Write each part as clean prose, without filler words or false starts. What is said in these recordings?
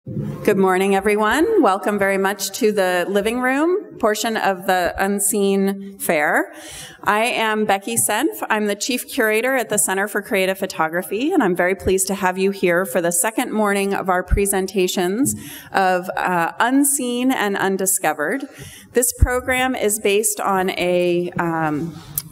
Good morning, everyone. Welcome very much to the living room portion of the Unseen Fair. I am Becky Senf. I'm the Chief Curator at the Center for Creative Photography, and I'm very pleased to have you here for the second morning of our presentations of Unseen and Undiscovered. This program is based on a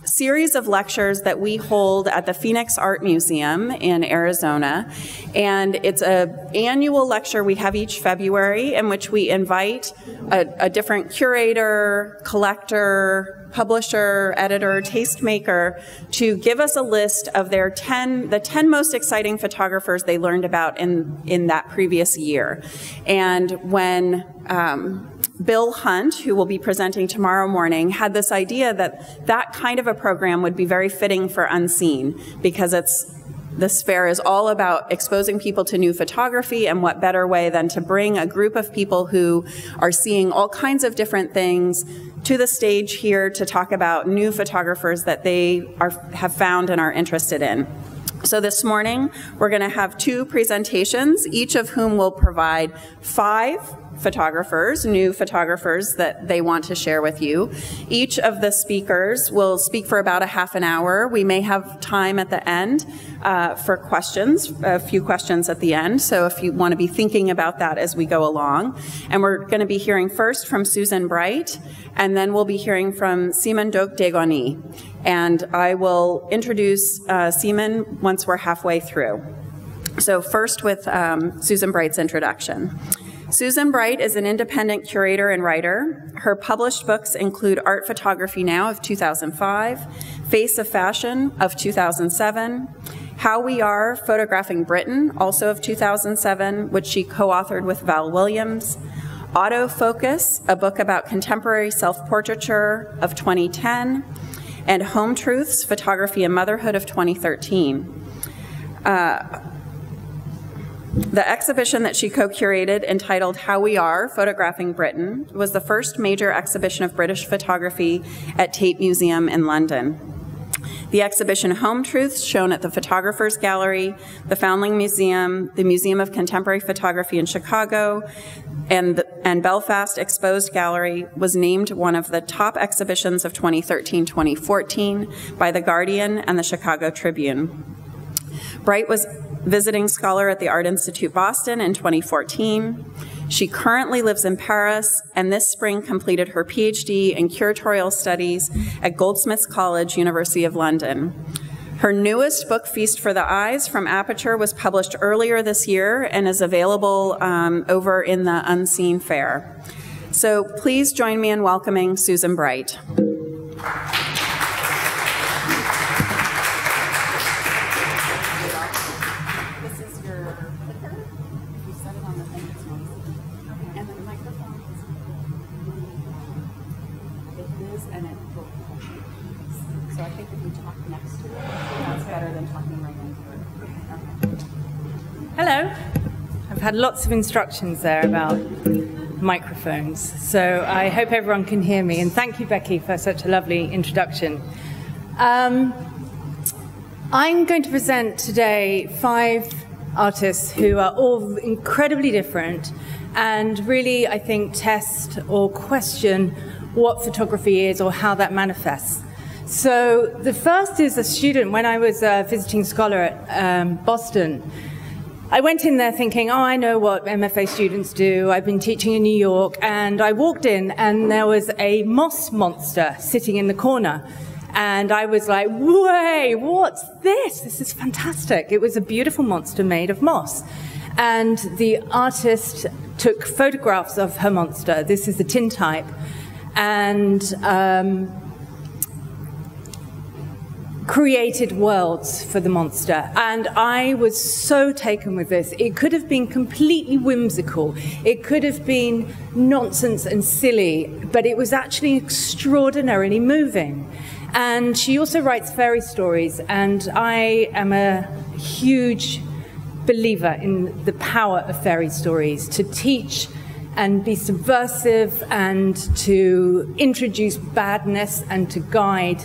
series of lectures that we hold at the Phoenix Art Museum in Arizona. And it's an annual lecture we have each February in which we invite a different curator, collector, publisher, editor, tastemaker to give us a list of the 10 most exciting photographers they learned about in that previous year. And when Bill Hunt, who will be presenting tomorrow morning, had this idea that that kind of a program would be very fitting for Unseen, because this fair is all about exposing people to new photography, and what better way than to bring a group of people who are seeing all kinds of different things to the stage here to talk about new photographers that they have found and are interested in. So this morning, we're going to have 2 presentations, each of whom will provide 5 photographers, new photographers that they want to share with you. Each of the speakers will speak for about a half an hour. We may have time at the end for questions, a few questions at the end, so if you want to be thinking about that as we go along. And we're going to be hearing first from Susan Bright, and then we'll be hearing from Simindokht Dehghani. And I will introduce Seaman once we're halfway through. So first with Susan Bright's introduction. Susan Bright is an independent curator and writer. Her published books include Art Photography Now of 2005, Face of Fashion of 2007, How We Are Photographing Britain, also of 2007, which she co-authored with Val Williams, Autofocus, a book about contemporary self-portraiture of 2010, and Home Truths, Photography and Motherhood of 2013. The exhibition that she co-curated, entitled How We Are Photographing Britain, was the first major exhibition of British photography at Tate Museum in London. The exhibition Home Truths, shown at the Photographers Gallery, the Foundling Museum, the Museum of Contemporary Photography in Chicago, and Belfast Exposed Gallery, was named one of the top exhibitions of 2013-2014 by The Guardian and the Chicago Tribune. Bright was visiting scholar at the Art Institute Boston in 2014. She currently lives in Paris, and this spring completed her PhD in curatorial studies at Goldsmiths College, University of London. Her newest book, Feast for the Eyes, from Aperture, was published earlier this year and is available over in the Unseen Fair. So please join me in welcoming Susan Bright. Hello. I've had lots of instructions there about microphones, so I hope everyone can hear me, and thank you, Becky, for such a lovely introduction. I'm going to present today 5 artists who are all incredibly different and really, I think, test or question what photography is or how that manifests. So the first is a student. When I was a visiting scholar at Boston, I went in there thinking, oh, I know what MFA students do. I've been teaching in New York. And I walked in, and there was a moss monster sitting in the corner. And I was like, wait, what's this? This is fantastic. It was a beautiful monster made of moss. And the artist took photographs of her monster. This is the tintype. And created worlds for the monster, and I was so taken with this. It could have been completely whimsical, it could have been nonsense and silly, but it was actually extraordinarily moving. And she also writes fairy stories, and I am a huge believer in the power of fairy stories to teach and be subversive and to introduce badness and to guide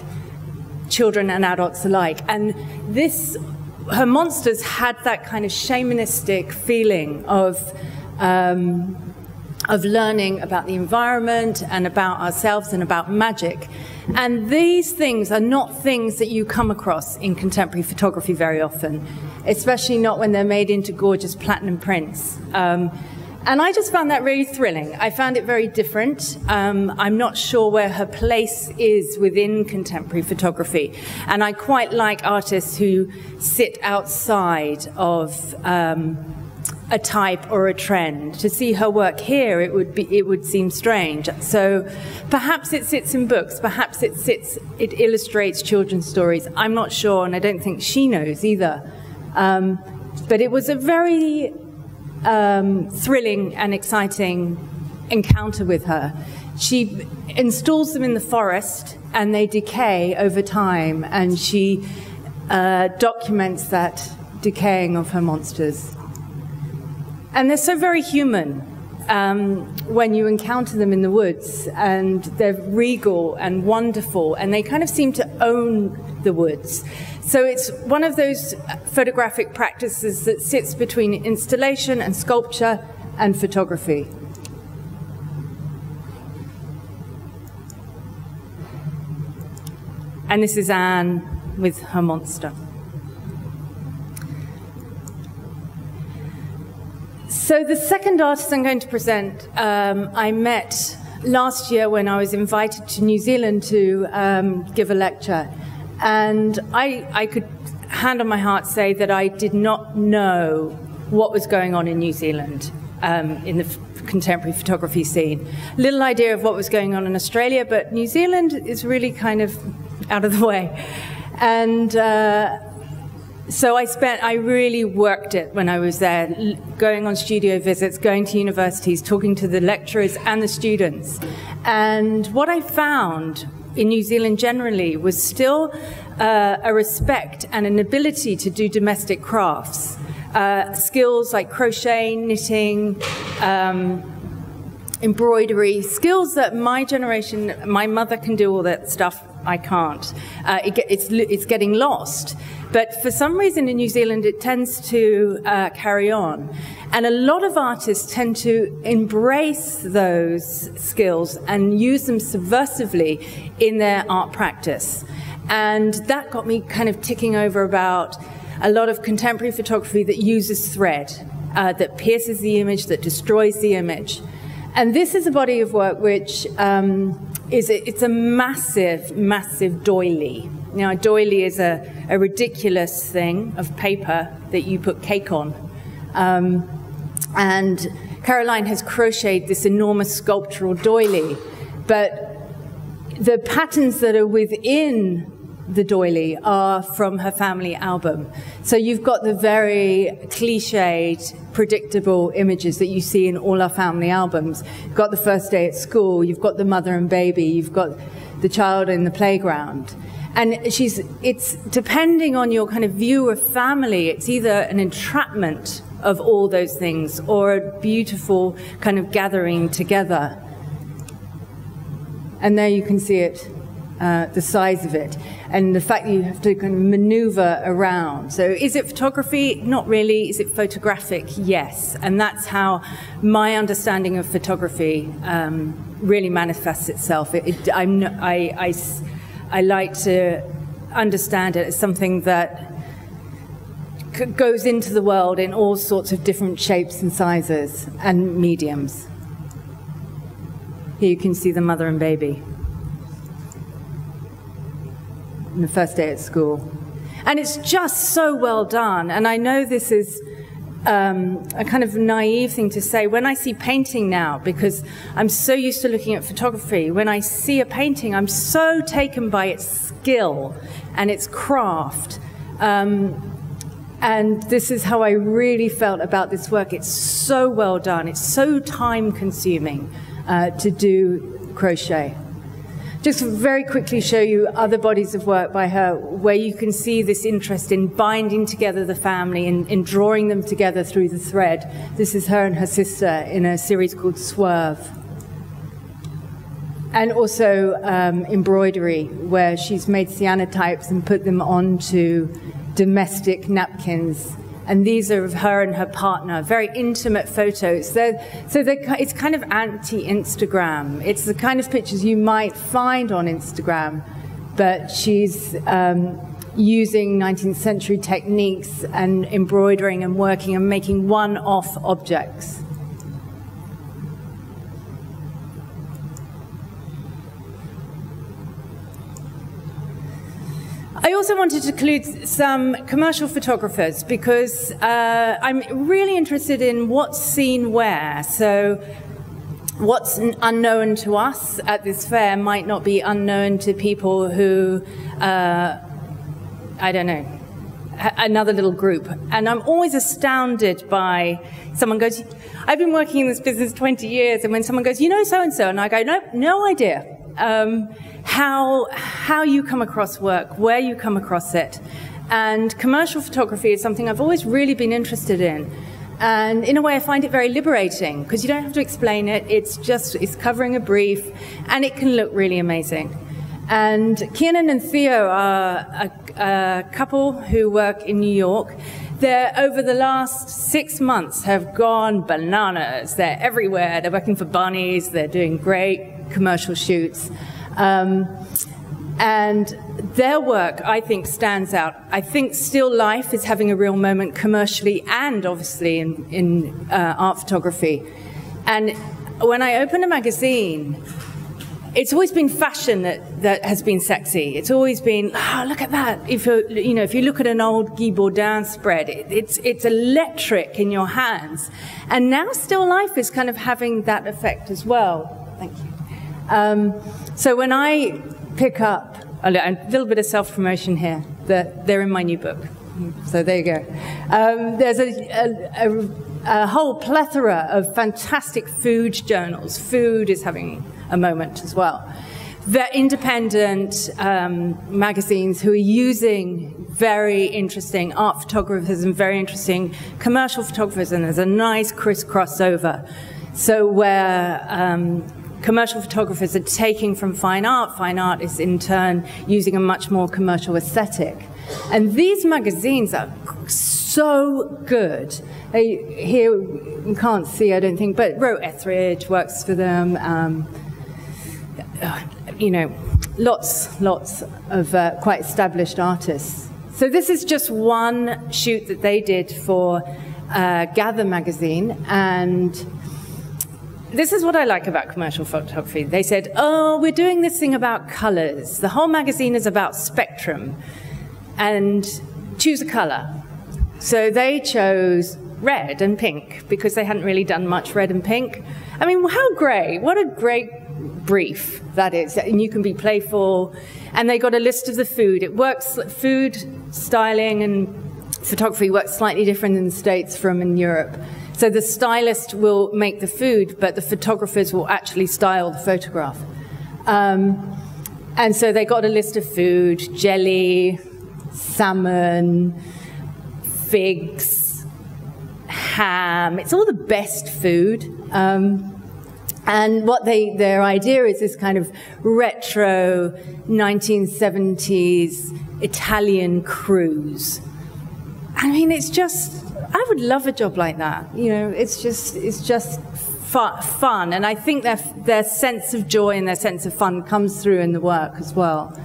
children and adults alike. And her monsters had that kind of shamanistic feeling of of learning about the environment and about ourselves and about magic. And these things are not things that you come across in contemporary photography very often, especially not when they're made into gorgeous platinum prints. And I just found that really thrilling. I found it very different. I'm not sure where her place is within contemporary photography. And I quite like artists who sit outside of a type or a trend. To see her work here, it would seem strange. So perhaps it sits in books, perhaps it illustrates children's stories. I'm not sure, and I don't think she knows either. But it was a very thrilling and exciting encounter with her. She installs them in the forest, and they decay over time, and she documents that decaying of her monsters. And they're so very human when you encounter them in the woods, and they're regal and wonderful, and they kind of seem to own the woods. So it's one of those photographic practices that sits between installation and sculpture and photography. And this is Anne with her monster. So the second artist I'm going to present, I met last year when I was invited to New Zealand to give a lecture. And I could, hand on my heart, say that I did not know what was going on in New Zealand in the contemporary photography scene. Little idea of what was going on in Australia, but New Zealand is really kind of out of the way. And so I really worked it when I was there, going on studio visits, going to universities, talking to the lecturers and the students. And what I found in New Zealand generally was still a respect and an ability to do domestic crafts. Skills like crochet, knitting, embroidery, skills that my generation, my mother can do all that stuff, I can't. It's getting lost. But for some reason in New Zealand, it tends to carry on. And a lot of artists tend to embrace those skills and use them subversively in their art practice. And that got me kind of ticking over about a lot of contemporary photography that uses thread, that pierces the image, that destroys the image. And this is a body of work which it's a massive, massive doily. Now, a doily is a ridiculous thing of paper that you put cake on. And Caroline has crocheted this enormous sculptural doily, but the patterns that are within the doily are from her family album. So you've got the very cliched, predictable images that you see in all our family albums. You've got the first day at school, you've got the mother and baby, you've got the child in the playground. And it's depending on your kind of view of family, it's either an entrapment of all those things or a beautiful kind of gathering together. And there you can see it, the size of it, and the fact that you have to kind of maneuver around. So is it photography? Not really. Is it photographic? Yes. And that's how my understanding of photography really manifests itself. I like to understand it as something that goes into the world in all sorts of different shapes and sizes and mediums. Here you can see the mother and baby on the first day at school. And it's just so well done. And I know this is a kind of naive thing to say. When I see painting now, because I'm so used to looking at photography, when I see a painting, I'm so taken by its skill and its craft. And this is how I really felt about this work. It's so well done. It's so time-consuming to do crochet. Just very quickly show you other bodies of work by her where you can see this interest in binding together the family and in drawing them together through the thread. This is her and her sister in a series called Swerve. And also embroidery, where she's made cyanotypes and put them onto domestic napkins And these are of her and her partner, very intimate photos. It's kind of anti-Instagram. It's the kind of pictures you might find on Instagram, but she's using 19th century techniques and embroidering and working and making one-off objects. I also wanted to include some commercial photographers because I'm really interested in what's seen where. So what's unknown to us at this fair might not be unknown to people who, I don't know, another little group. And I'm always astounded by someone goes, I've been working in this business 20 years, and when someone goes, you know so-and-so, and I go, nope, no idea. How you come across work, where you come across it. And commercial photography is something I've always really been interested in. And in a way, I find it very liberating, because you don't have to explain it. It's covering a brief, and it can look really amazing. And Kiernan and Theo are a couple who work in New York. They, over the last 6 months, have gone bananas. They're everywhere. They're working for Barney's. They're doing great commercial shoots. And their work, I think, stands out. I think still life is having a real moment commercially and obviously in art photography. And when I open a magazine, it's always been fashion that has been sexy. It's always been, oh, look at that. If you look at an old Guy Bourdin spread, it's electric in your hands. And now still life is kind of having that effect as well. Thank you. So when I pick up, a little bit of self-promotion here, they're in my new book. So there you go. There's a whole plethora of fantastic food journals. Food is having a moment as well. They're independent magazines who are using very interesting art photographers and very interesting commercial photographers, and there's a nice crisscrossover. So where commercial photographers are taking from fine art is in turn using a much more commercial aesthetic. And these magazines are so good. Here, you can't see, I don't think, but Roe Etheridge works for them. Lots of quite established artists. So this is just one shoot that they did for Gather magazine, and this is what I like about commercial photography. They said, oh, we're doing this thing about colors. The whole magazine is about spectrum, and choose a color. So they chose red and pink because they hadn't really done much red and pink. I mean, how great. What a great brief that is. And you can be playful. And they got a list of the food. It works, food styling and photography works slightly different in the States from in Europe. So the stylist will make the food, but the photographers will actually style the photograph. And so they got a list of food: jelly, salmon, figs, ham. It's all the best food. And what their idea is this kind of retro 1970s Italian cruise. I mean, it's just, I would love a job like that. You know, it's just fun. And I think their sense of joy and their sense of fun comes through in the work as well.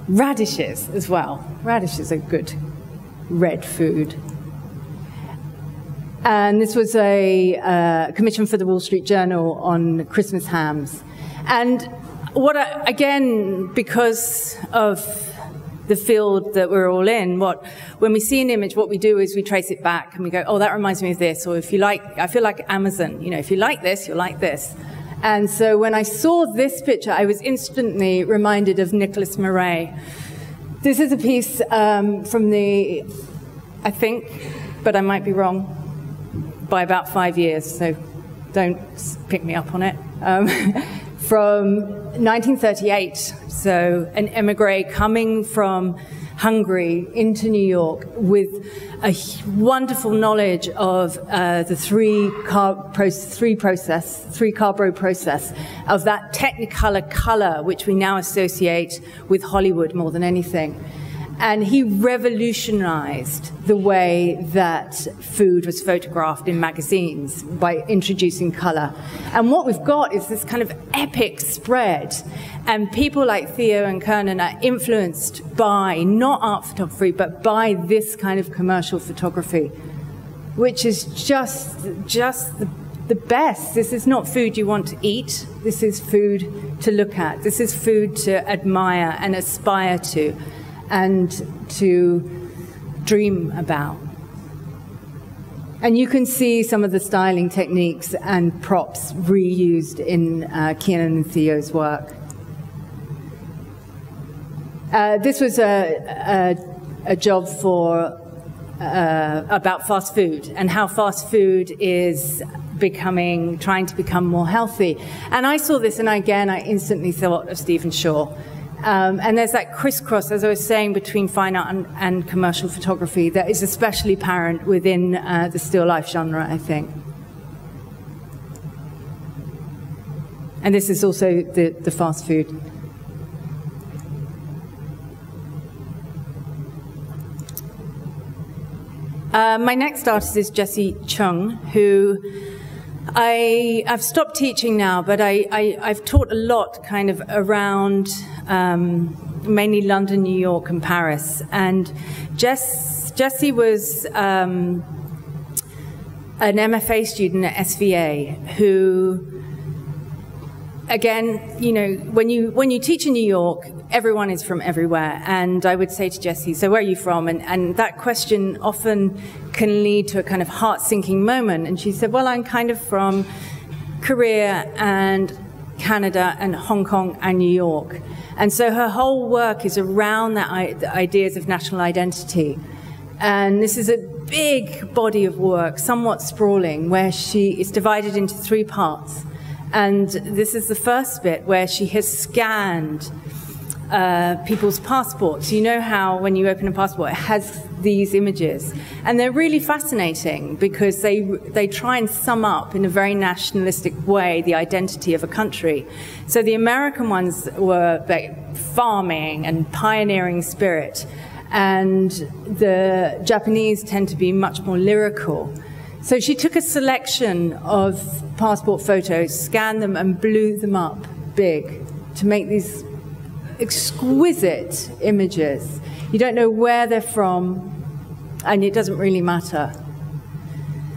Radishes as well. Radishes are good red food. And this was a commission for the Wall Street Journal on Christmas hams. And again, because of the field that we're all in, when we see an image, what we do is we trace it back and we go, oh, that reminds me of this. Or if you like, I feel like Amazon, you know, if you like this, you'll like this. And so when I saw this picture, I was instantly reminded of Nicholas Murray. This is a piece from the, I think, but I might be wrong, by about 5 years, so don't pick me up on it. From 1938, so an emigre coming from Hungary into New York with a wonderful knowledge of the three-carbro process, of that technicolor color, which we now associate with Hollywood more than anything. And he revolutionized the way that food was photographed in magazines by introducing color. And what we've got is this kind of epic spread. And people like Theo and Kernan are influenced by, not art photography, but by this kind of commercial photography, which is just the best. This is not food you want to eat. This is food to look at. This is food to admire and aspire to, and to dream about. And you can see some of the styling techniques and props reused in Kiernan and Theo's work. This was a job for about fast food and how fast food is trying to become more healthy. And I saw this, and again, I instantly thought of Stephen Shaw. And there's that crisscross, as I was saying, between fine art and commercial photography that is especially apparent within the still life genre, I think. And this is also the fast food. My next artist is Jessie Chung, who I've stopped teaching now, but I've taught a lot kind of around mainly London, New York, and Paris. And Jessie was an MFA student at SVA who, again, you know, when you teach in New York, everyone is from everywhere. And I would say to Jessie, so where are you from? And that question often can lead to a kind of heart-sinking moment. And she said, well, I'm kind of from Korea and Canada and Hong Kong and New York. And so her whole work is around the ideas of national identity. And this is a big body of work, somewhat sprawling, where she is divided into 3 parts. And this is the first bit where she has scanned people's passports. You know how when you open a passport, it has these images. And they're really fascinating because they try and sum up in a very nationalistic way the identity of a country. So the American ones were like farming and pioneering spirit. And the Japanese tend to be much more lyrical. So she took a selection of passport photos, scanned them, and blew them up big to make these exquisite images. You don't know where they're from, and it doesn't really matter.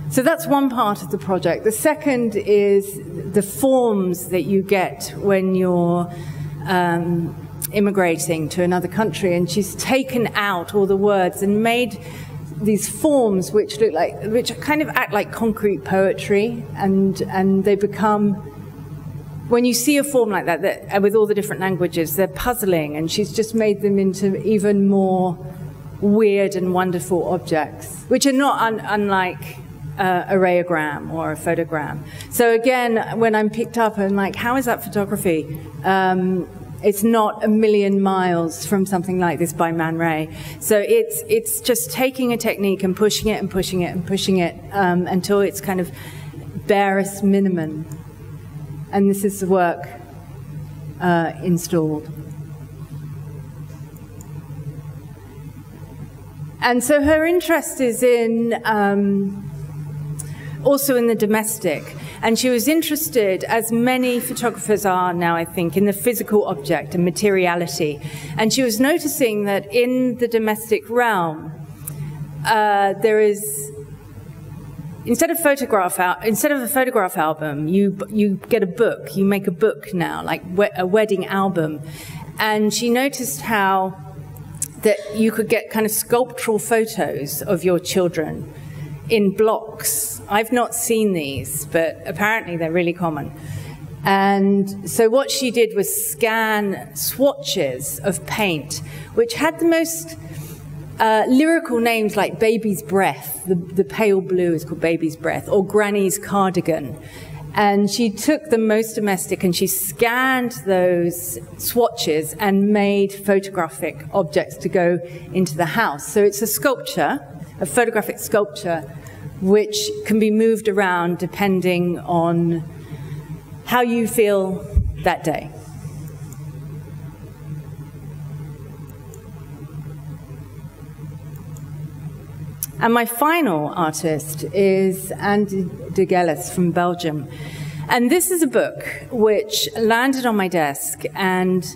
So that's one part of the project. The second is the forms that you get when you're immigrating to another country, and she's taken out all the words and made these forms which kind of act like concrete poetry, and they become, when you see a form like that with all the different languages, they're puzzling, and she's just made them into even more weird and wonderful objects, which are not unlike a rayogram or a photogram. So again, when I'm picked up, I'm like, how is that photography? It's not a million miles from something like this by Man Ray. So it's just taking a technique and pushing it and pushing it and pushing it until it's kind of barest minimum. And this is the work installed. And so her interest is in also in the domestic. And she was interested, as many photographers are now, I think, in the physical object and materiality. And she was noticing that in the domestic realm, there is, instead of a photograph album, you get a book. You make a book now, like a wedding album. And she noticed how that you could get kind of sculptural photos of your children in blocks. I've not seen these, but apparently they're really common. And so what she did was scan swatches of paint, which had the most lyrical names like Baby's Breath. The pale blue is called Baby's Breath, or Granny's Cardigan. And she took the most domestic and she scanned those swatches and made photographic objects to go into the house. So it's a sculpture, a photographic sculpture, which can be moved around depending on how you feel that day. And my final artist is Antoin Sevrugin from Belgium. And this is a book which landed on my desk, and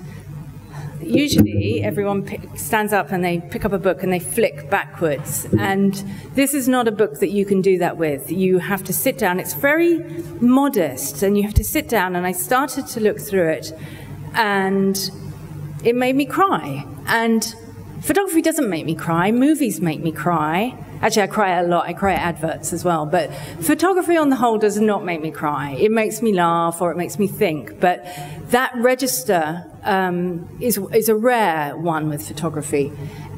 usually everyone stands up and they pick up a book and they flick backwards. And this is not a book that you can do that with. You have to sit down. It's very modest, and you have to sit down. And I started to look through it, and it made me cry. And photography doesn't make me cry. Movies make me cry. Actually, I cry a lot. I cry at adverts as well. But photography on the whole does not make me cry. It makes me laugh, or it makes me think. But that register is a rare one with photography.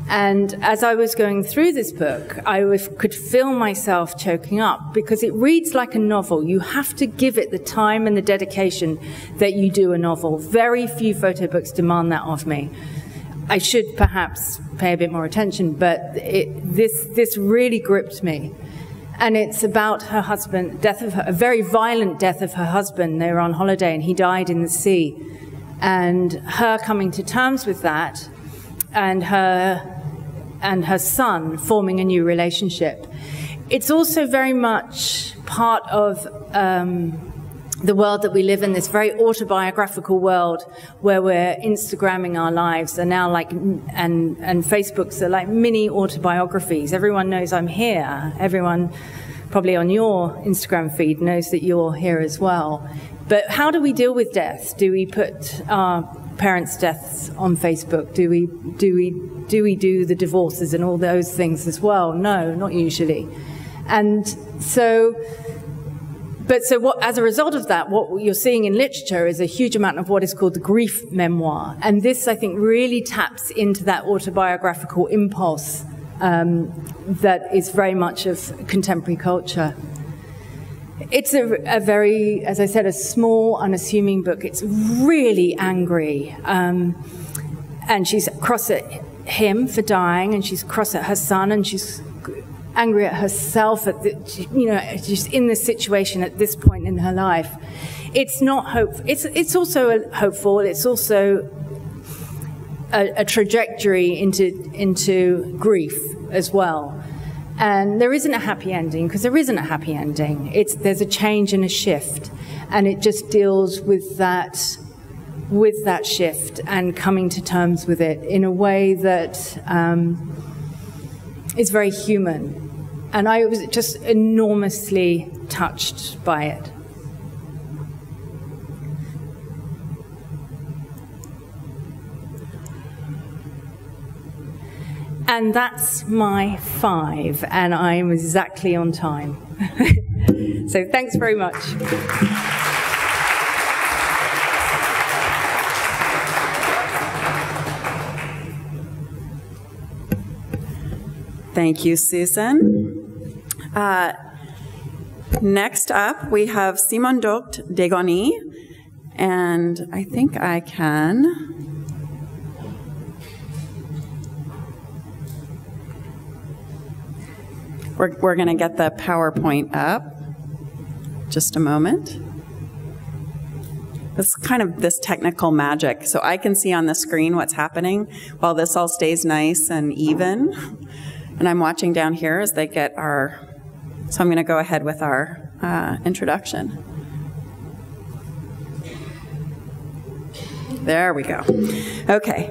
And as I was going through this book, I could feel myself choking up, because it reads like a novel. You have to give it the time and the dedication that you do a novel. Very few photo books demand that of me. I should perhaps pay a bit more attention, but this really gripped me. And it's about her husband, a very violent death of her husband. They were on holiday and he died in the sea. And her coming to terms with that, and her son forming a new relationship. It's also very much part of the world that we live in, this very autobiographical world where we're Instagramming our lives, and now and Facebooks are like mini autobiographies. Everyone knows I'm here. Everyone probably on your Instagram feed knows that you're here as well. But how do we deal with death? Do we put our parents' deaths on Facebook? Do we do the divorces and all those things as well? No, not usually. And so as a result of that, what you're seeing in literature is a huge amount of what is called the grief memoir. And this, I think, really taps into that autobiographical impulse that is very much of contemporary culture. It's a very, as I said, a small, unassuming book. It's really angry. And she's cross at him for dying, and she's cross at her son, and she's angry at herself at she's in this situation at this point in her life. It's not hope. It's also hopeful. It's also a trajectory into grief as well. And there isn't a happy ending, because there isn't a happy ending. There's a change and a shift, and it just deals with that shift and coming to terms with it in a way that is very human. And I was just enormously touched by it. And that's my 5, and I'm exactly on time. So thanks very much. Thank you, Susan. Next up, we have Simindokht Dehghani, and I think I can... We're going to get the PowerPoint up. Just a moment. It's kind of this technical magic. So I can see on the screen what's happening while this all stays nice and even. And I'm watching down here as they get our... So I'm going to go ahead with our introduction. There we go. Okay.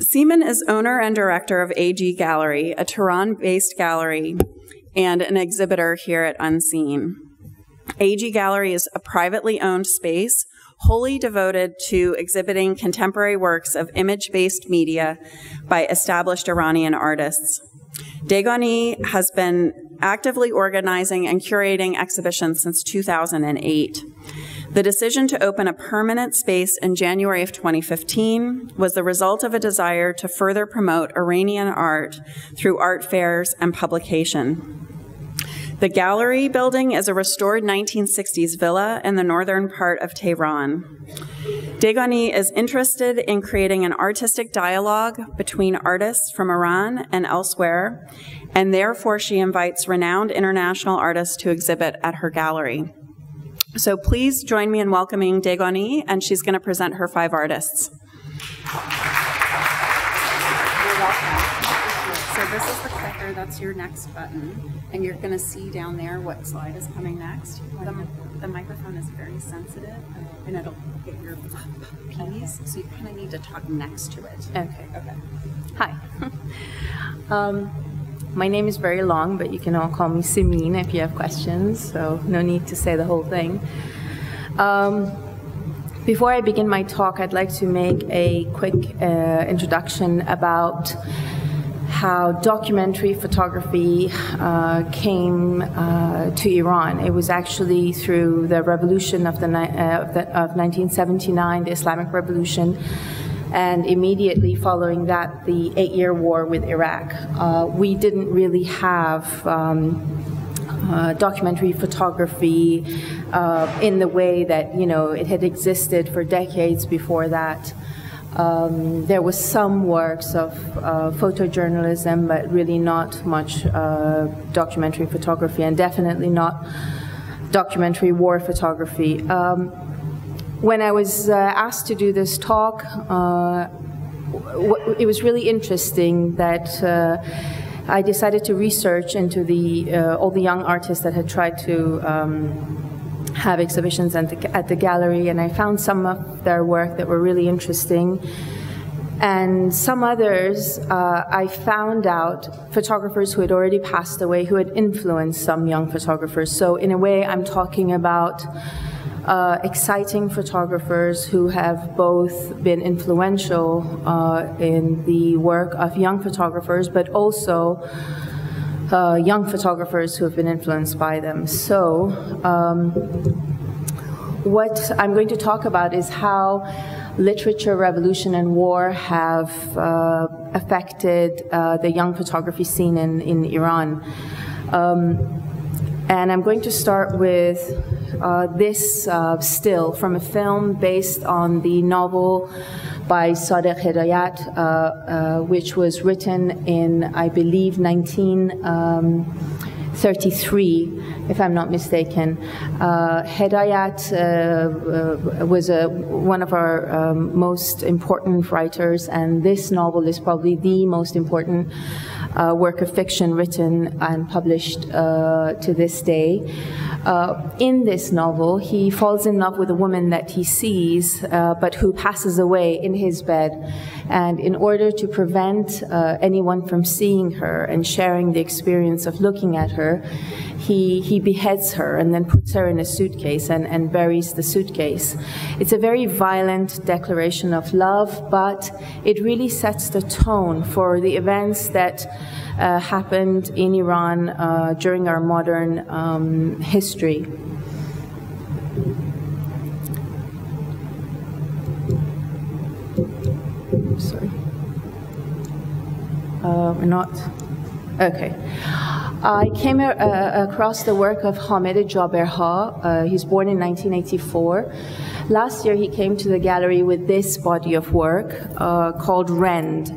Seaman is owner and director of Ag Galerie, a Tehran-based gallery and an exhibitor here at Unseen. Ag Galerie is a privately owned space wholly devoted to exhibiting contemporary works of image-based media by established Iranian artists. Dehghani has been actively organizing and curating exhibitions since 2008. The decision to open a permanent space in January of 2015 was the result of a desire to further promote Iranian art through art fairs and publication. The gallery building is a restored 1960s villa in the northern part of Tehran. Dehghani is interested in creating an artistic dialogue between artists from Iran and elsewhere, and therefore she invites renowned international artists to exhibit at her gallery. So please join me in welcoming Dehghani, and she's going to present her 5 artists. You're welcome. So this is the clicker, that's your next button, and you're going to see down there what slide is coming next. The microphone is very sensitive, and it'll get your P's, so you kind of need to talk next to it. Okay. Okay. Hi. My name is very long, but you can all call me Simin if you have questions, so no need to say the whole thing. Before I begin my talk, I'd like to make a quick introduction about how documentary photography came to Iran. It was actually through the revolution of 1979, the Islamic Revolution, and immediately following that, the 8-year war with Iraq. We didn't really have documentary photography in the way that, you know, it had existed for decades before that. There was some works of photojournalism, but really not much documentary photography, and definitely not documentary war photography. When I was asked to do this talk, it was really interesting that I decided to research into all the young artists that had tried to have exhibitions at the gallery, and I found some of their work that were really interesting. And some others, I found out photographers who had already passed away, who had influenced some young photographers. So in a way, I'm talking about exciting photographers who have both been influential in the work of young photographers, but also young photographers who have been influenced by them. So what I'm going to talk about is how literature, revolution, and war have affected the young photography scene in Iran. And I'm going to start with this still from a film based on the novel by Sadegh Hedayat, which was written in, I believe, 1933, if I'm not mistaken. Hedayat was one of our most important writers, and this novel is probably the most important work of fiction written and published to this day. In this novel, he falls in love with a woman that he sees, but who passes away in his bed. And in order to prevent anyone from seeing her and sharing the experience of looking at her, he beheads her and then puts her in a suitcase and buries the suitcase. It's a very violent declaration of love, but it really sets the tone for the events that happened in Iran during our modern history. Sorry. We're not. Okay. I came across the work of Hamid Jaberha. He's born in 1984. Last year he came to the gallery with this body of work called Rend.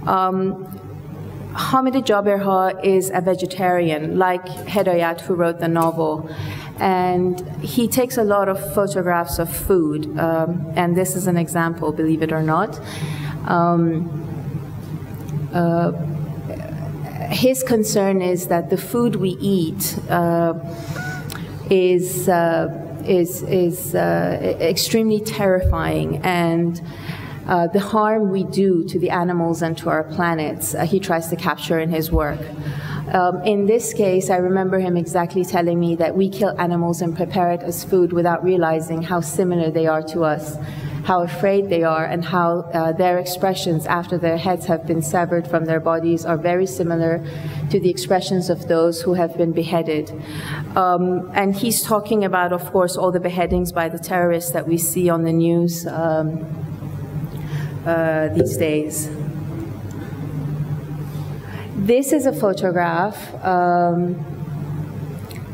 Hamid Jaberha is a vegetarian, like Hedayat, who wrote the novel. And he takes a lot of photographs of food. And this is an example, believe it or not. His concern is that the food we eat is extremely terrifying, and the harm we do to the animals and to our planets, he tries to capture in his work. In this case, I remember him exactly telling me that we kill animals and prepare it as food without realizing how similar they are to us, how afraid they are, and how their expressions after their heads have been severed from their bodies are very similar to the expressions of those who have been beheaded. And he's talking about, of course, all the beheadings by the terrorists that we see on the news these days. This is a photograph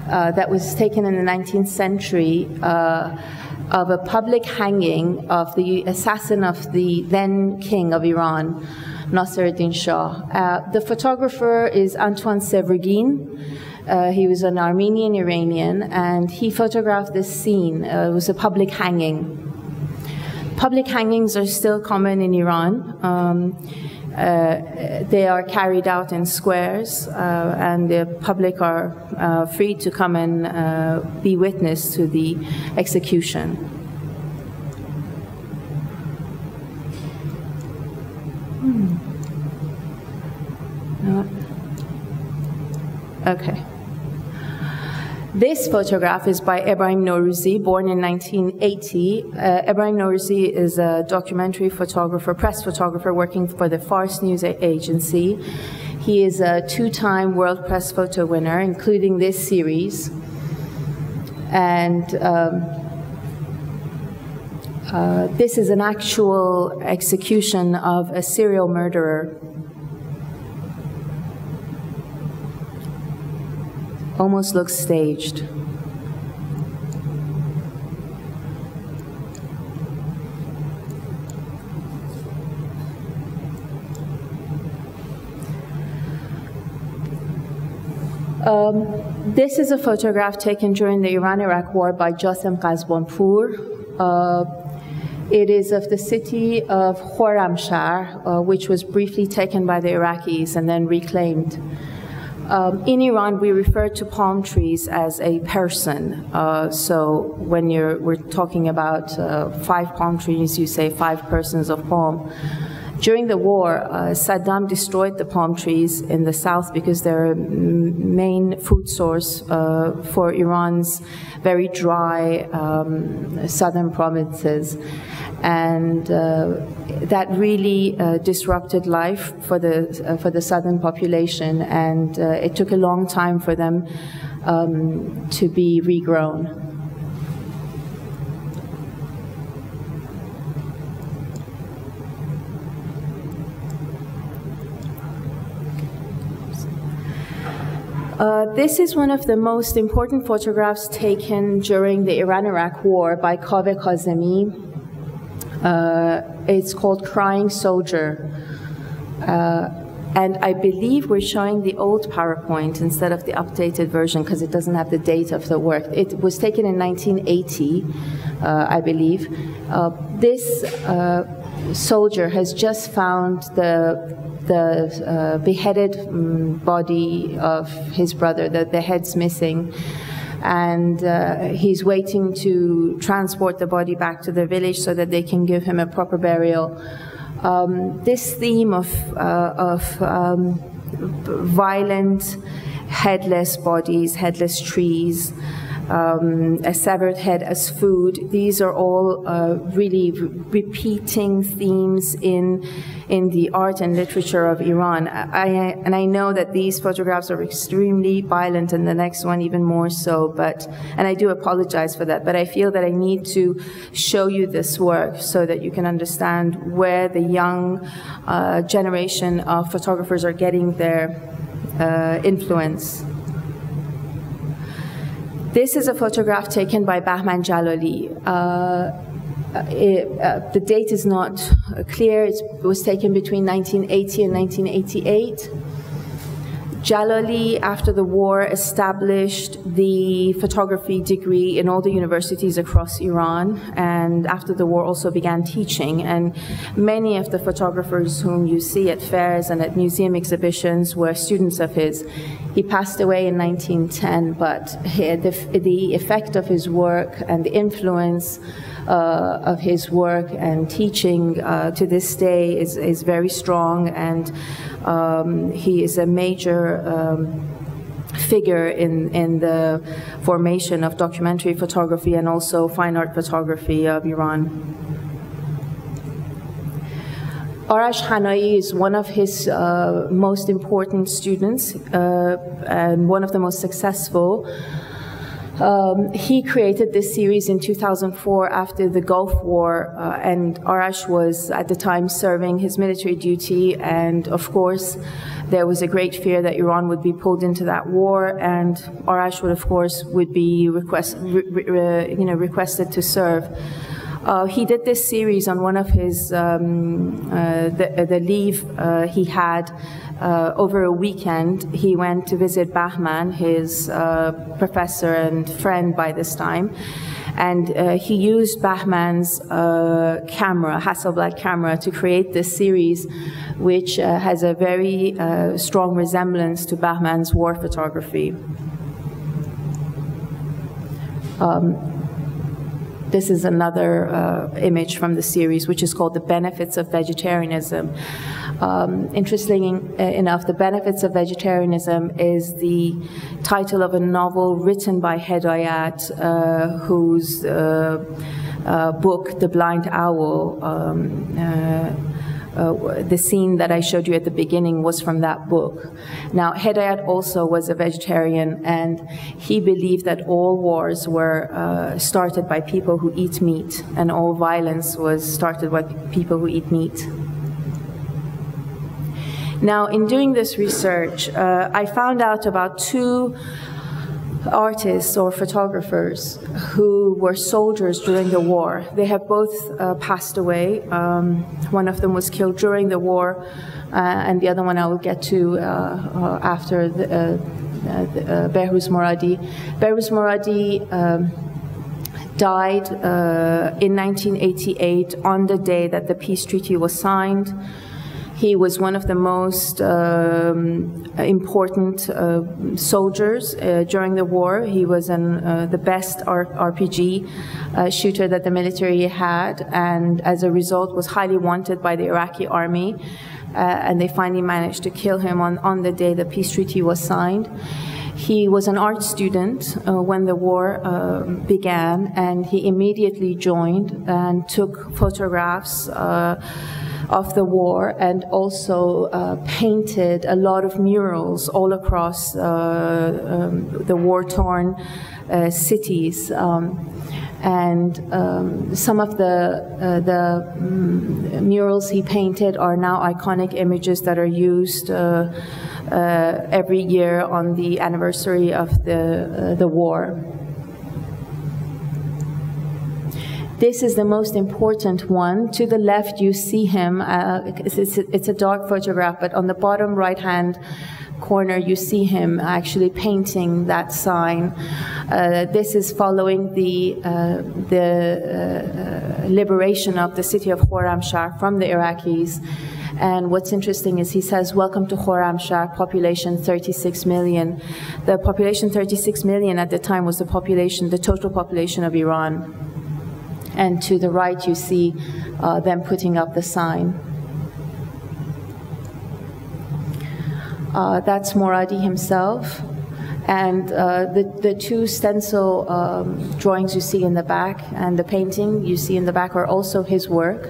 that was taken in the 19th century of a public hanging of the assassin of the then king of Iran, Nasruddin Shah. The photographer is Antoin Sevrugin. He was an Armenian Iranian, and he photographed this scene. It was a public hanging. Public hangings are still common in Iran. They are carried out in squares, and the public are free to come and be witness to the execution. Okay. This photograph is by Ebrahim Nowrouzi, born in 1980. Ebrahim Nowrouzi is a documentary photographer, press photographer working for the Fars News Agency. He is a two-time World Press Photo winner, including this series. And this is an actual execution of a serial murderer. Almost looks staged. This is a photograph taken during the Iran-Iraq War by Jasem Qazbanpour. It is of the city of Khorramshahr, which was briefly taken by the Iraqis and then reclaimed. In Iran, we refer to palm trees as a person. So when we're talking about 5 palm trees, you say 5 persons of palm. During the war, Saddam destroyed the palm trees in the south because they're a main food source for Iran's very dry southern provinces. And that really disrupted life for the southern population, and it took a long time for them to be regrown. This is one of the most important photographs taken during the Iran-Iraq War by Kaveh Kazemi. It's called Crying Soldier. And I believe we're showing the old PowerPoint instead of the updated version because it doesn't have the date of the work. It was taken in 1980, I believe. This soldier has just found the beheaded body of his brother, the head's missing. And he's waiting to transport the body back to the village so that they can give him a proper burial. This theme of violent, headless bodies, headless trees, a severed head as food, these are all really repeating themes in the art and literature of Iran. And I know that these photographs are extremely violent, and the next one even more so, and I do apologize for that, but I feel that I need to show you this work so that you can understand where the young generation of photographers are getting their influence. This is a photograph taken by Bahman Jalali. The date is not clear. It was taken between 1980 and 1988. Jalali, after the war, established the photography degree in all the universities across Iran, and after the war also began teaching. And many of the photographers whom you see at fairs and at museum exhibitions were students of his. He passed away in 1910, but the effect of his work and the influence of his work and teaching to this day is very strong, and he is a major figure in the formation of documentary photography and also fine art photography of Iran. Arash Hanai is one of his most important students and one of the most successful. He created this series in 2004 after the Gulf War, and Arash was at the time serving his military duty, and of course there was a great fear that Iran would be pulled into that war, and Arash would be requested to serve. He did this series on one of his the leave he had over a weekend. He went to visit Bahman, his professor and friend by this time, And he used Bahman's camera, Hasselblad camera, to create this series, which has a very strong resemblance to Bahman's war photography. This is another image from the series, which is called The Benefits of Vegetarianism. Interestingly enough, The Benefits of Vegetarianism is the title of a novel written by Hedayat, whose book, The Blind Owl, the scene that I showed you at the beginning was from that book. Now, Hedayat also was a vegetarian, and he believed that all wars were started by people who eat meat, and all violence was started by people who eat meat. Now, in doing this research, I found out about two artists or photographers who were soldiers during the war. They have both passed away. One of them was killed during the war, and the other one I will get to after Behrooz Moradi. Behrooz Moradi died in 1988 on the day that the peace treaty was signed. He was one of the most important soldiers during the war. He was the best RPG shooter that the military had, and as a result was highly wanted by the Iraqi army. And they finally managed to kill him on the day the peace treaty was signed. He was an art student when the war began, and he immediately joined and took photographs of the war, and also painted a lot of murals all across the war-torn cities. And some of the murals he painted are now iconic images that are used every year on the anniversary of the war. This is the most important one. To the left, you see him. It's a dark photograph, but on the bottom right-hand corner, you see him actually painting that sign. This is following the liberation of the city of Khorramshahr from the Iraqis. And what's interesting is he says, "Welcome to Khorramshahr, population 36 million. The population 36 million at the time was the total population of Iran. And to the right, you see them putting up the sign. That's Moradi himself. And the two stencil drawings you see in the back and the painting you see in the back are also his work.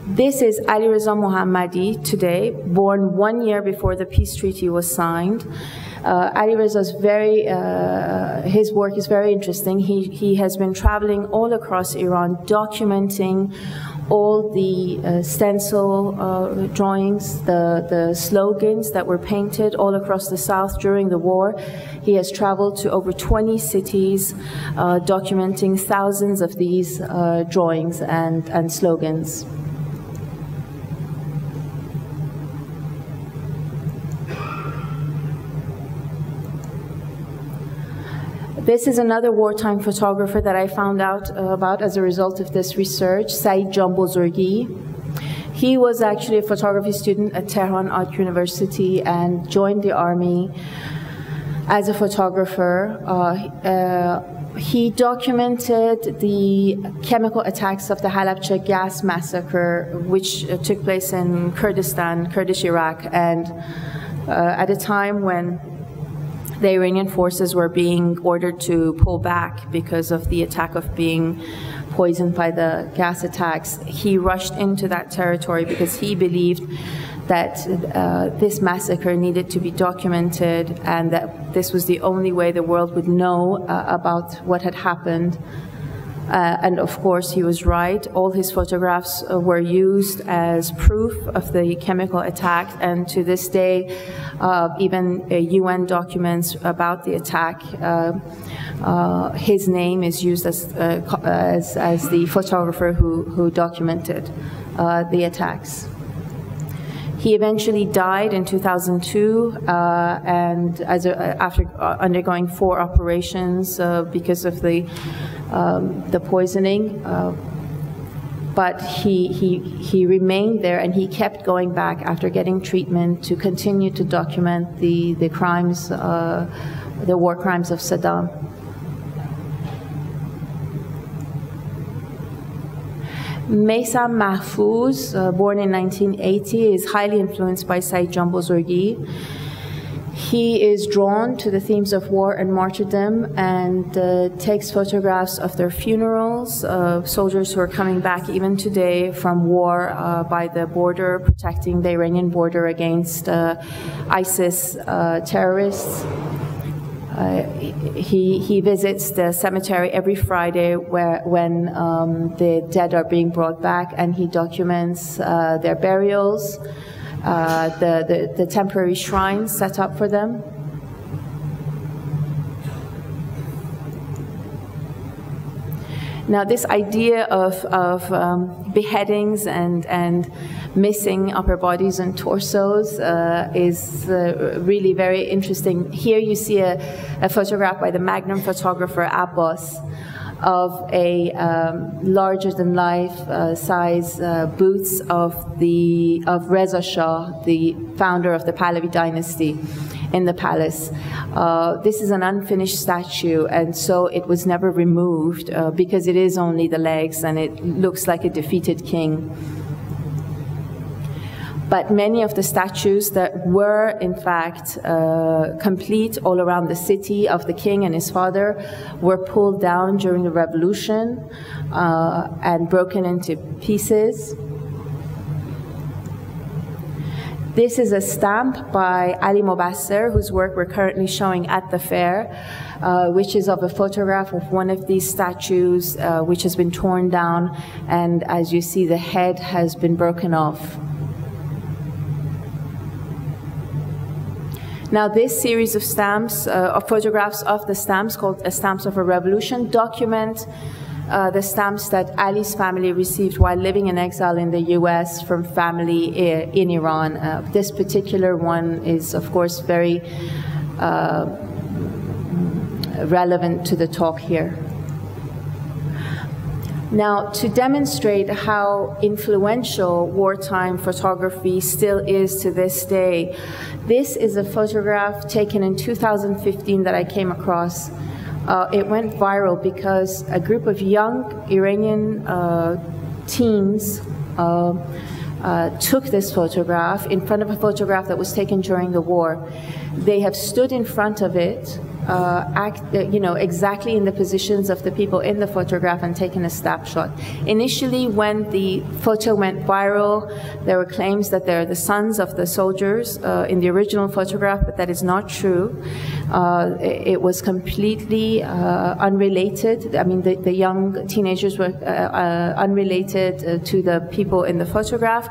This is Alireza Mohammadi today, born 1 year before the peace treaty was signed. Alireza's his work is very interesting. He has been traveling all across Iran, documenting all the stencil drawings, the slogans that were painted all across the South during the war. He has traveled to over 20 cities, documenting thousands of these drawings and slogans. This is another wartime photographer that I found out about as a result of this research, Saeed Janbozorgi. He was actually a photography student at Tehran Art University and joined the army as a photographer. He documented the chemical attacks of the Halabja gas massacre, which took place in Kurdistan, Kurdish Iraq, and at a time when the Iranian forces were being ordered to pull back because of the attack of being poisoned by the gas attacks. He rushed into that territory because he believed that this massacre needed to be documented and that this was the only way the world would know about what had happened. And of course, he was right. All his photographs were used as proof of the chemical attack, and to this day, even UN documents about the attack, his name is used as the photographer who documented the attacks. He eventually died in 2002, and after undergoing 4 operations because of the poisoning. But he remained there, and he kept going back after getting treatment to continue to document the crimes, the war crimes of Saddam. Meysam Mahfooz, born in 1980, is highly influenced by Saeed Janbozorgi. He is drawn to the themes of war and martyrdom and takes photographs of their funerals, soldiers who are coming back even today from war by the border, protecting the Iranian border against ISIS terrorists. He visits the cemetery every Friday when the dead are being brought back, and he documents their burials, the temporary shrines set up for them. Now, this idea of beheadings and missing upper bodies and torsos is really very interesting. Here you see a photograph by the Magnum photographer Abbas of a larger-than-life size boots of Reza Shah, the founder of the Pahlavi dynasty, in the palace. This is an unfinished statue, and so it was never removed because it is only the legs and it looks like a defeated king. But many of the statues that were, in fact, complete all around the city of the king and his father were pulled down during the revolution and broken into pieces. This is a stamp by Ali Mobasser, whose work we're currently showing at the fair, which is of a photograph of one of these statues, which has been torn down, and as you see, the head has been broken off. Now, this series of stamps, of photographs of the stamps, called Stamps of a Revolution, document the stamps that Ali's family received while living in exile in the US from family in Iran. This particular one is, of course, very relevant to the talk here. Now, to demonstrate how influential wartime photography still is to this day, this is a photograph taken in 2015 that I came across. It went viral because a group of young Iranian teens took this photograph in front of a photograph that was taken during the war. They have stood in front of it, exactly in the positions of the people in the photograph and taken a snapshot. Initially, when the photo went viral, there were claims that they're the sons of the soldiers in the original photograph, but that is not true. It was completely unrelated. I mean, the young teenagers were unrelated to the people in the photograph,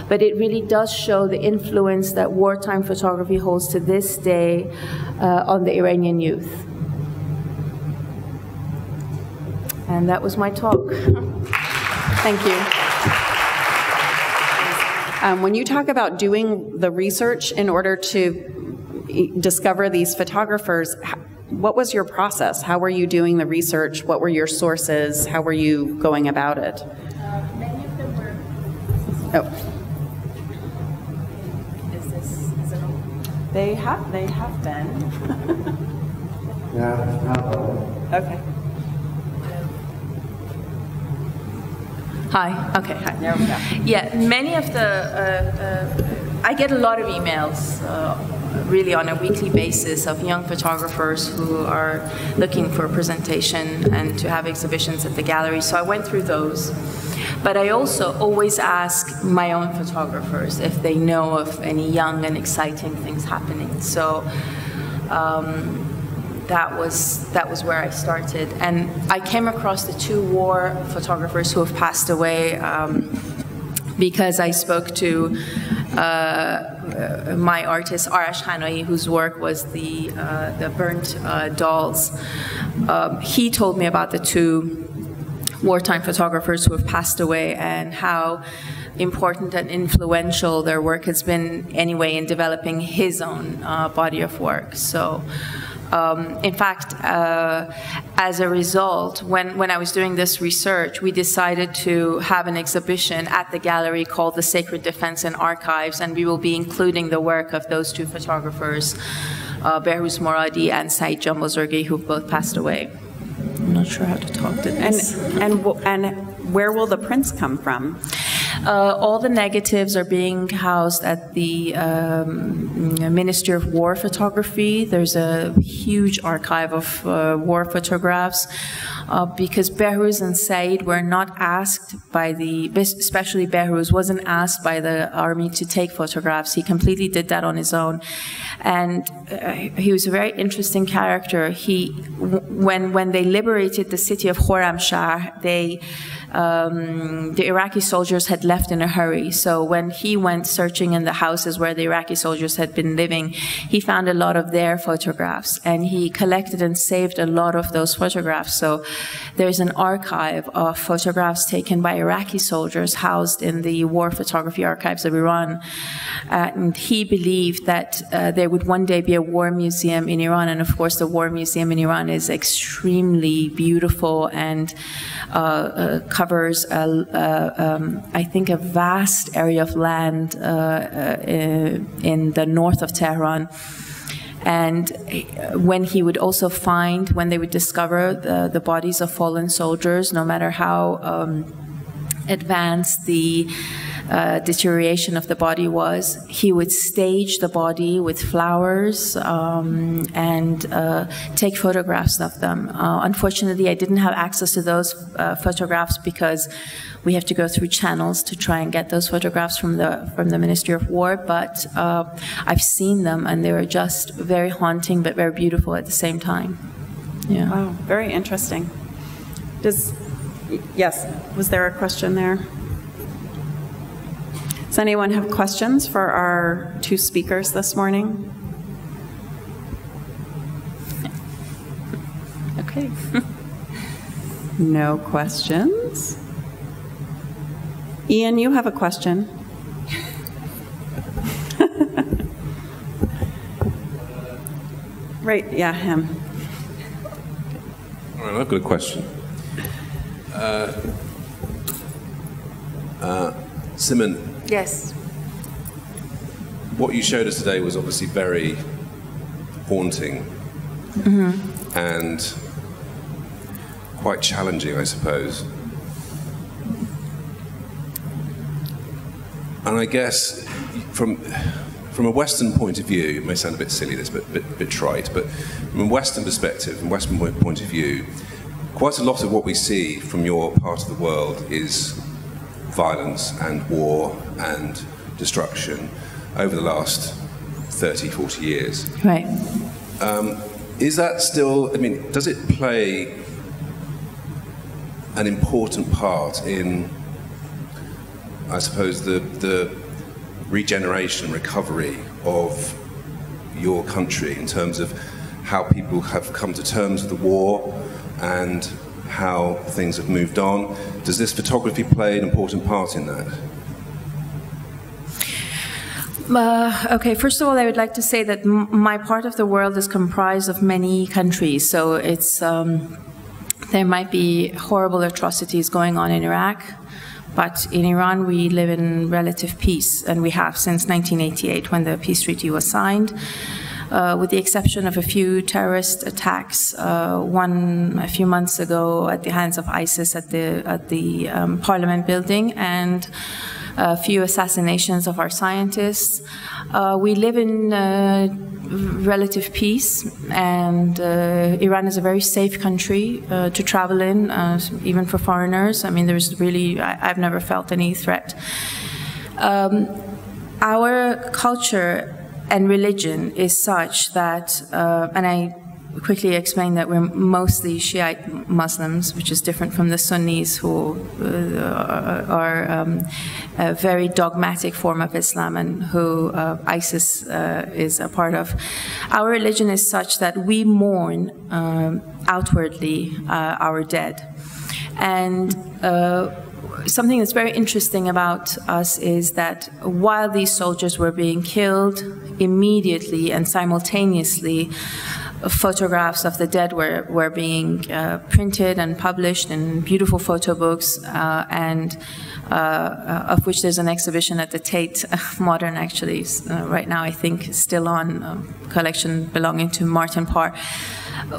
but it really does show the influence that wartime photography holds to this day on the Iranian youth. And that was my talk. Thank you. When you talk about doing the research in order to discover these photographers, what was your process? How were you doing the research? What were your sources? How were you going about it? Many of them were... Oh. Is it on? They have been. Yeah. Okay. Hi. Okay. Hi. There we go. Yeah, many of the I get a lot of emails, really on a weekly basis, of young photographers who are looking for presentation and to have exhibitions at the gallery. So I went through those. But I also always ask my own photographers if they know of any young and exciting things happening. So that was where I started. And I came across the 2 war photographers who have passed away because I spoke to my artist, Arash Hanoi, whose work was the burnt dolls. He told me about the 2 wartime photographers who have passed away, and how important and influential their work has been anyway in developing his own body of work. So in fact, as a result, when I was doing this research, we decided to have an exhibition at the gallery called The Sacred Defense and Archives, and we will be including the work of those two photographers, Behrooz Moradi and Saeed Janbozorgi, who've both passed away. I'm not sure how to talk to this. And where will the prints come from? All the negatives are being housed at the Ministry of War Photography. There's a huge archive of war photographs because Behrooz and Saeed were not asked by especially Behrooz wasn't asked by the army to take photographs. He completely did that on his own. And he was a very interesting character. When they liberated the city of Khorramshahr, the Iraqi soldiers had left in a hurry. So when he went searching in the houses where the Iraqi soldiers had been living, he found a lot of their photographs, and he collected and saved a lot of those photographs. So there's an archive of photographs taken by Iraqi soldiers housed in the War Photography Archives of Iran. And he believed that there would one day be a war museum in Iran, and of course the war museum in Iran is extremely beautiful and covers, I think, a vast area of land in the north of Tehran. And when he would also find, when they would discover the bodies of fallen soldiers, no matter how advanced the deterioration of the body was, he would stage the body with flowers and take photographs of them. Unfortunately, I didn't have access to those photographs because we have to go through channels to try and get those photographs from the Ministry of War, but I've seen them, and they were just very haunting but very beautiful at the same time. Yeah. Wow, very interesting. Yes, was there a question there? Does anyone have questions for our two speakers this morning? Okay. No questions. Ian, you have a question. Right, yeah, him. All right, I've got a question. Simon. Yes. What you showed us today was obviously very haunting and quite challenging, I suppose. And I guess from a Western point of view, it may sound a bit silly, this, but a bit trite, but from a Western perspective, from a Western point of view, quite a lot of what we see from your part of the world is violence and war and destruction over the last 30, 40 years. Right. Is that still, I mean, does it play an important part in, I suppose, the regeneration, recovery of your country in terms of how people have come to terms with the war and how things have moved on? Does this photography play an important part in that? Okay, first of all, I would like to say that my part of the world is comprised of many countries, so it's there might be horrible atrocities going on in Iraq, but in Iran we live in relative peace, and we have since 1988 when the peace treaty was signed. With the exception of a few terrorist attacks, one a few months ago at the hands of ISIS at the Parliament building, and a few assassinations of our scientists. We live in relative peace, and Iran is a very safe country to travel in, even for foreigners. I mean, there's really, I've never felt any threat. Our culture and religion is such that, and I quickly explain that we're mostly Shiite Muslims, which is different from the Sunnis, who are a very dogmatic form of Islam and who ISIS is a part of. Our religion is such that we mourn outwardly our dead. And something that's very interesting about us is that while these soldiers were being killed, immediately and simultaneously, photographs of the dead were being printed and published in beautiful photo books, and of which there's an exhibition at the Tate Modern, actually, right now, I think, still on, collection belonging to Martin Parr.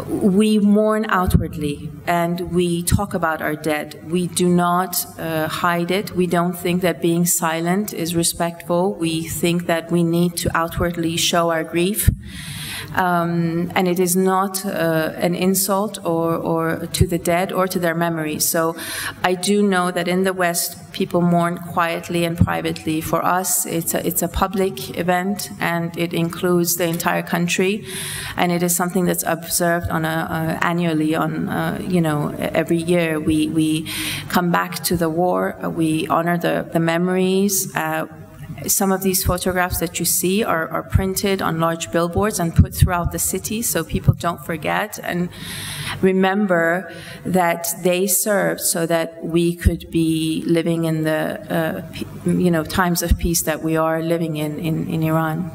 We mourn outwardly, and we talk about our dead. We do not hide it. We don't think that being silent is respectful. We think that we need to outwardly show our grief. And it is not an insult or to the dead or to their memories. So I do know that in the West, people mourn quietly and privately. For us, it's a public event, and it includes the entire country, and it is something that's observed on annually. Every year we come back to the war. We honor the memories. Some of these photographs that you see are printed on large billboards and put throughout the city, so people don't forget and remember that they served so that we could be living in the times of peace that we are living in Iran.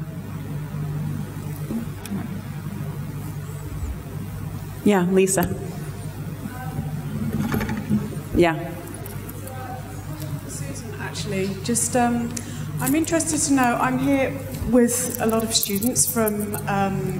Yeah, Lisa. Yeah. Susan, actually, just I'm interested to know, I'm here with a lot of students from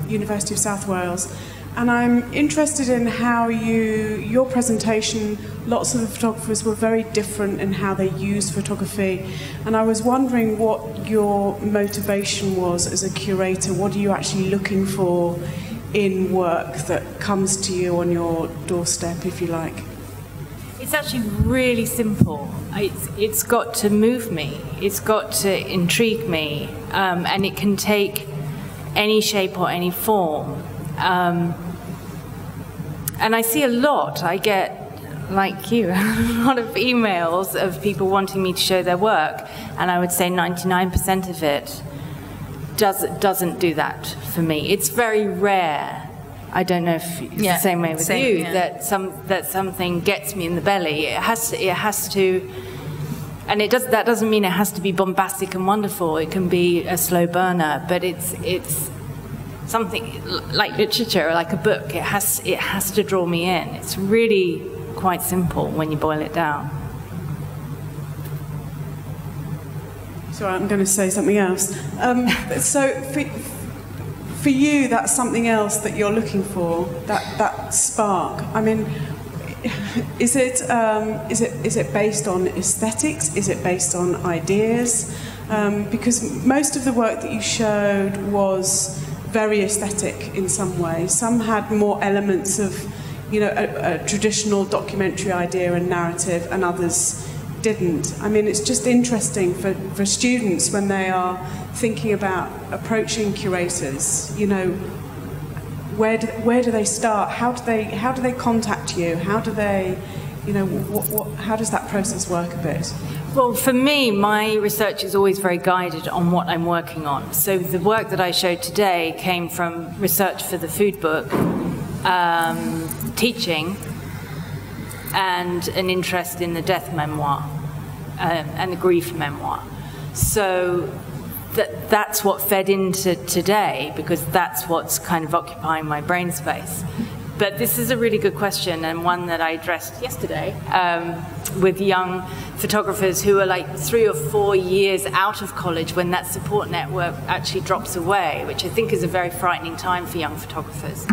University of South Wales, and I'm interested in how your presentation, lots of the photographers were very different in how they used photography, and I was wondering what your motivation was as a curator. What are you actually looking for in work that comes to you on your doorstep, if you like? It's actually really simple. It's got to move me. It's got to intrigue me, and it can take any shape or any form. And I see a lot. I get, like you, a lot of emails of people wanting me to show their work, and I would say 99% of it doesn't do that for me. It's very rare. I don't know if it's the same way with you, that something gets me in the belly. It has to, and that doesn't mean it has to be bombastic and wonderful. It can be a slow burner, but it's something like literature, like a book. It has to draw me in. It's really quite simple when you boil it down. So I'm going to say something else. For you, that's something else that you're looking for, that spark. I mean, is it based on aesthetics? Is it based on ideas? Because most of the work that you showed was very aesthetic in some way. Some had more elements of, a traditional documentary idea and narrative, and others didn't. I mean, it's just interesting for students when they are thinking about approaching curators. Where do they start? How do they contact you? How do they, how does that process work a bit? Well, for me, my research is always very guided on what I'm working on. So the work that I showed today came from research for the food book, teaching, and an interest in the death memoir and the grief memoir. So that's what fed into today, because that's what's kind of occupying my brain space. But this is a really good question, and one that I addressed yesterday with young photographers who are like 3 or 4 years out of college when that support network actually drops away, which I think is a very frightening time for young photographers.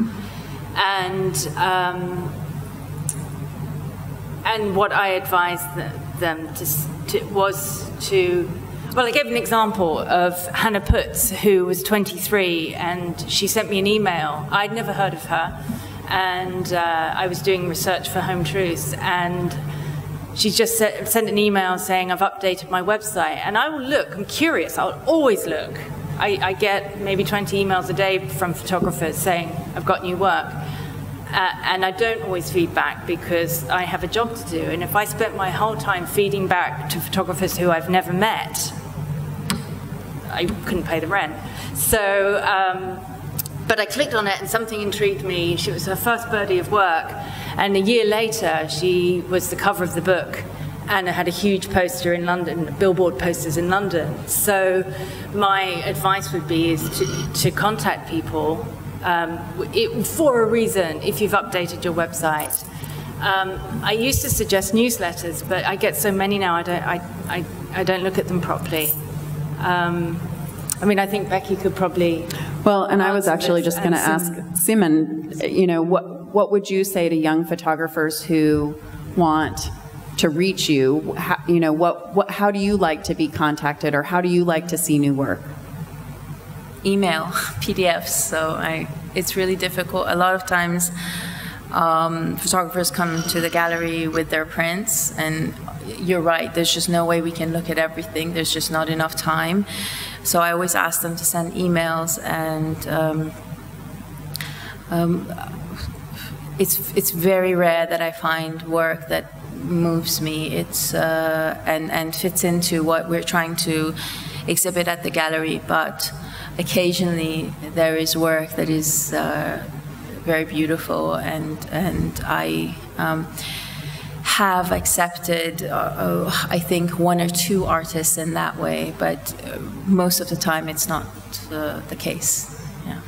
And what I advised them was to, well, I gave an example of Hannah Putz, who was 23, and she sent me an email. I'd never heard of her, and I was doing research for Home Truths, and she just sent an email saying, I've updated my website. And I will look, I'm curious, I'll always look. I get maybe 20 emails a day from photographers saying, I've got new work. And I don't always feed back because I have a job to do. And if I spent my whole time feeding back to photographers who I've never met, I couldn't pay the rent. So, but I clicked on it and something intrigued me. She was her first birdie of work. And a year later, she was the cover of the book and had a huge poster in London, billboard posters in London. So my advice would be is to contact people for a reason if you've updated your website. I used to suggest newsletters, but I get so many now I don't look at them properly. I mean, I think Becky could probably... Well, and I was actually just going to ask Simon, you know, what would you say to young photographers who want to reach you? How, you know, how do you like to be contacted, or how do you like to see new work? Email, PDFs. So it's really difficult. A lot of times photographers come to the gallery with their prints, and you're right, there's just no way we can look at everything. There's just not enough time. So I always ask them to send emails, and it's very rare that I find work that moves me. It's and fits into what we're trying to exhibit at the gallery. But occasionally there is work that is very beautiful, and I have accepted, I think, one or two artists in that way, but most of the time it's not the case. Yeah.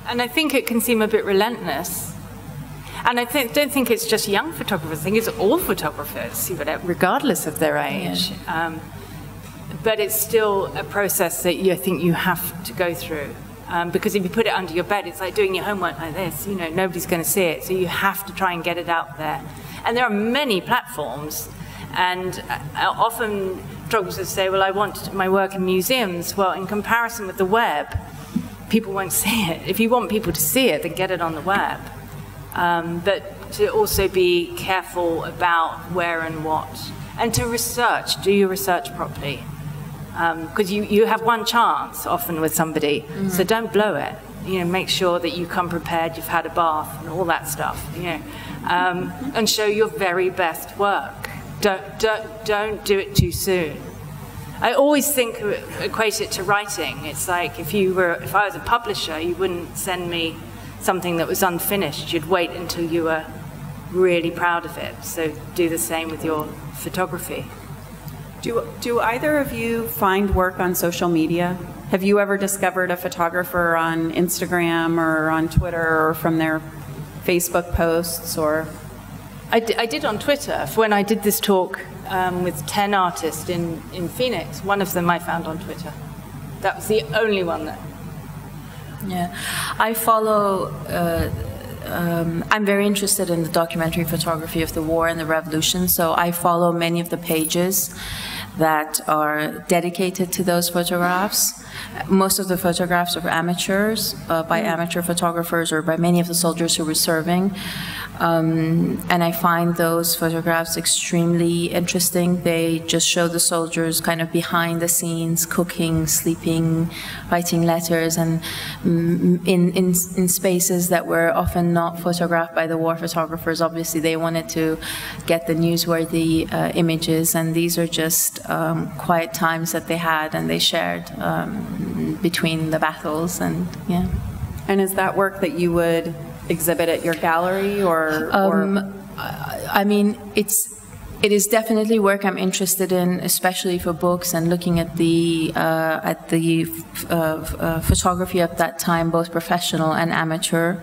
And I think it can seem a bit relentless. And I don't think it's just young photographers. I think it's all photographers, regardless of their age. Yeah. But it's still a process that I think you have to go through. Because if you put it under your bed, it's like doing your homework like this. You know, nobody's going to see it, so you have to try and get it out there. And there are many platforms, and often photographers say, well, I want my work in museums. Well, in comparison with the web, people won't see it. If you want people to see it, then get it on the web. But to also be careful about where and what. And to research, do your research properly. Because you have one chance often with somebody, so don't blow it. You know, make sure that you come prepared, you've had a bath and all that stuff, you know. And show your very best work. Don't do it too soon. I always equate it to writing. It's like if I was a publisher, you wouldn't send me something that was unfinished. You'd wait until you were really proud of it. So do the same with your photography. Do either of you find work on social media? Have you ever discovered a photographer on Instagram or on Twitter or from their Facebook posts? Or I did on Twitter when I did this talk with 10 artists in Phoenix. One of them I found on Twitter. That was the only one that... Yeah, I follow... I'm very interested in the documentary photography of the war and the revolution, so I follow many of the pages that are dedicated to those photographs. Most of the photographs are amateurs, by amateur photographers or by many of the soldiers who were serving. And I find those photographs extremely interesting. They just show the soldiers kind of behind the scenes, cooking, sleeping, writing letters, and in spaces that were often not photographed by the war photographers. Obviously, they wanted to get the newsworthy images, and these are just quiet times that they had and they shared between the battles, and yeah. And is that work that you would exhibit at your gallery, or I mean, it is definitely work I'm interested in, especially for books and looking at the photography of that time, both professional and amateur.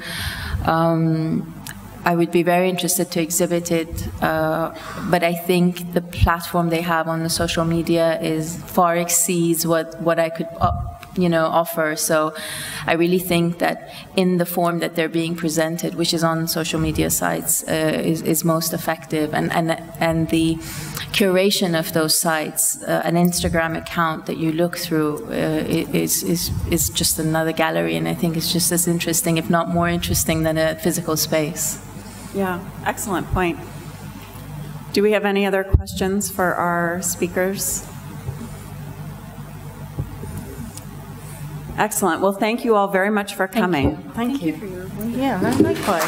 I would be very interested to exhibit it, but I think the platform they have on the social media far exceeds what I could offer. So I really think that in the form that they're being presented, which is on social media sites, is most effective. And the curation of those sites, an Instagram account that you look through, is just another gallery, and I think it's just as interesting, if not more interesting, than a physical space. Yeah, excellent point. Do we have any other questions for our speakers? Excellent. Well, thank you all very much for coming. Thank you. Yeah, likewise.